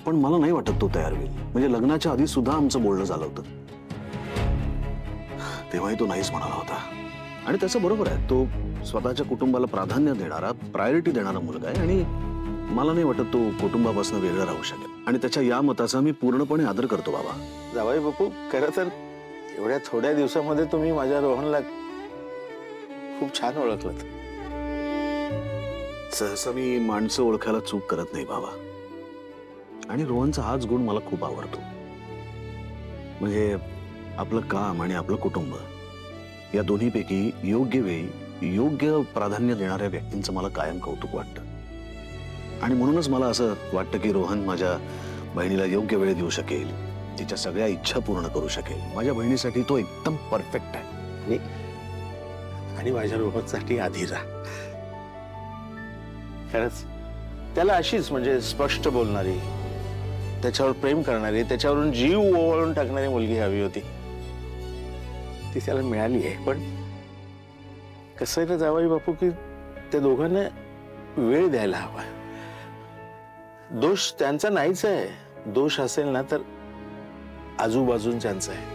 पण मला नाही वाटत तो तयार होईल. म्हणजे लग्नाच्या आधी सुद्धा आमचं बोलणं झालं होतं, तेव्हाही तो नाहीच म्हणाला होता. आणि त्याचं बरोबर आहे, तो स्वतःच्या कुटुंबाला प्राधान्य देणारा, प्रायोरिटी देणारा मुलगा आहे आणि मला नाही वाटत तो कुटुंबापासून वेगळा राहू शकेल. आणि त्याच्या या मताचा मी पूर्णपणे आदर करतो बाबा. जावई बापू, खरं तर एवढ्या थोड्या दिवसामध्ये तुम्ही माझ्या रोहनला खूप छान ओळखलत. सहसा मी माणसं ओळखायला चूक करत नाही बाबा. आणि रोहनचा हाच गुण मला खूप आवडतो. म्हणजे आपलं काम आणि आपलं कुटुंब या दोन्हीपैकी योग्य वेळी योग्य प्राधान्य देणाऱ्या व्यक्तींचं मला कायम कौतुक वाटतं. आणि म्हणूनच मला असं वाटतं की रोहन माझ्या बहिणीला योग्य वेळ देऊ शकेल, तिच्या सगळ्या इच्छा पूर्ण करू शकेल. माझ्या बहिणीसाठी तो एकदम परफेक्ट आहे. आणि माझ्या रोहनसाठी आधीरा. खरंच त्याला अशीच म्हणजे स्पष्ट बोलणारी, त्याच्यावर प्रेम करणारी, त्याच्यावरून जीव ओवाळून टाकणारी मुलगी हवी होती. ती त्याला मिळाली आहे. पण कसं आहे ना जावई बापू, की त्या दोघांना वेळ द्यायला हवा. दोष त्यांचा नाहीच आहे. दोष असेल ना तर आजूबाजूंच्यांचा आहे.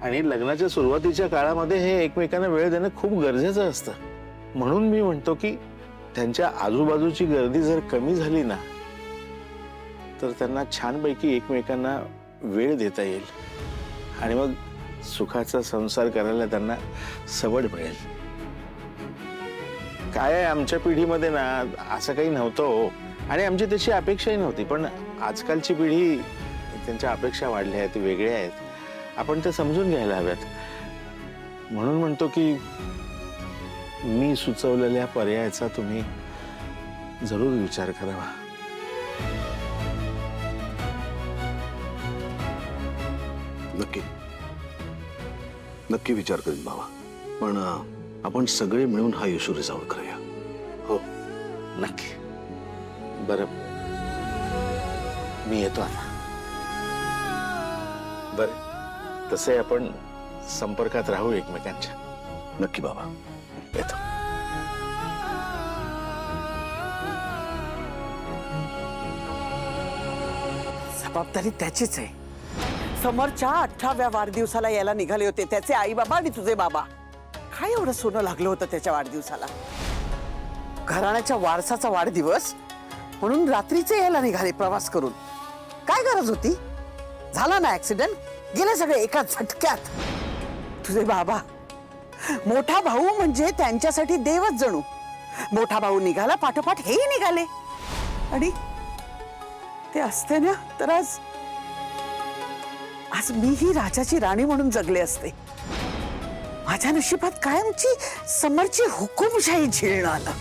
आणि लग्नाच्या सुरुवातीच्या काळामध्ये हे एकमेकांना वेळ देणं खूप गरजेचं असतं. म्हणून मी म्हणतो की त्यांच्या आजूबाजूची गर्दी जर कमी झाली ना तर त्यांना छानपैकी एकमेकांना वेळ देता येईल आणि मग सुखाचा संसार करायला त्यांना सवड मिळेल. काय आहे, आमच्या पिढीमध्ये ना असं काही नव्हतं हो. आणि आमची तशी अपेक्षाही नव्हती. पण आजकालची पिढी, त्यांच्या अपेक्षा वाढल्या आहेत, वेगळ्या आहेत. आपण ते समजून घ्यायला हव्यात. म्हणून म्हणतो की मी सुचवलेल्या पर्यायाचा तुम्ही जरूर विचार करावा. नक्की नक्की विचार करीन बाबा. पण आपण सगळे मिळून हा इश्यू रिझॉल्व्ह करूया. हो, नक्की. बरं, मी येतो आता. बरं, तसे आपण संपर्कात राहू एकमेकांच्या. नक्की बाबा, येतो. जबाबदारी त्याचीच आहे. समोरच्या 18व्या वाढदिवसाला यायला निघाले होते त्याचे आई बाबा आणि तुझे बाबा. काय एवढं सोनं लागलं होतं त्याच्या वाढदिवसाला? घराण्याच्या वारसाचा वाढदिवस म्हणून रात्रीचे यायला निघाले प्रवास करून. काय गरज होती? झाला ना ऍक्सिडेंट, गेले सगळे एका झटक्यात. तुझे बाबा, मोठा भाऊ म्हणजे त्यांच्यासाठी देवच जणू. मोठा भाऊ निघाला, पाठोपाठ हेही निघाले. आणि ते असते ना तर आज मीही राजाची राणी म्हणून जगले असते. माझ्या नशिबात कायमची समोरची हुकुमशाही झेलणं आलं.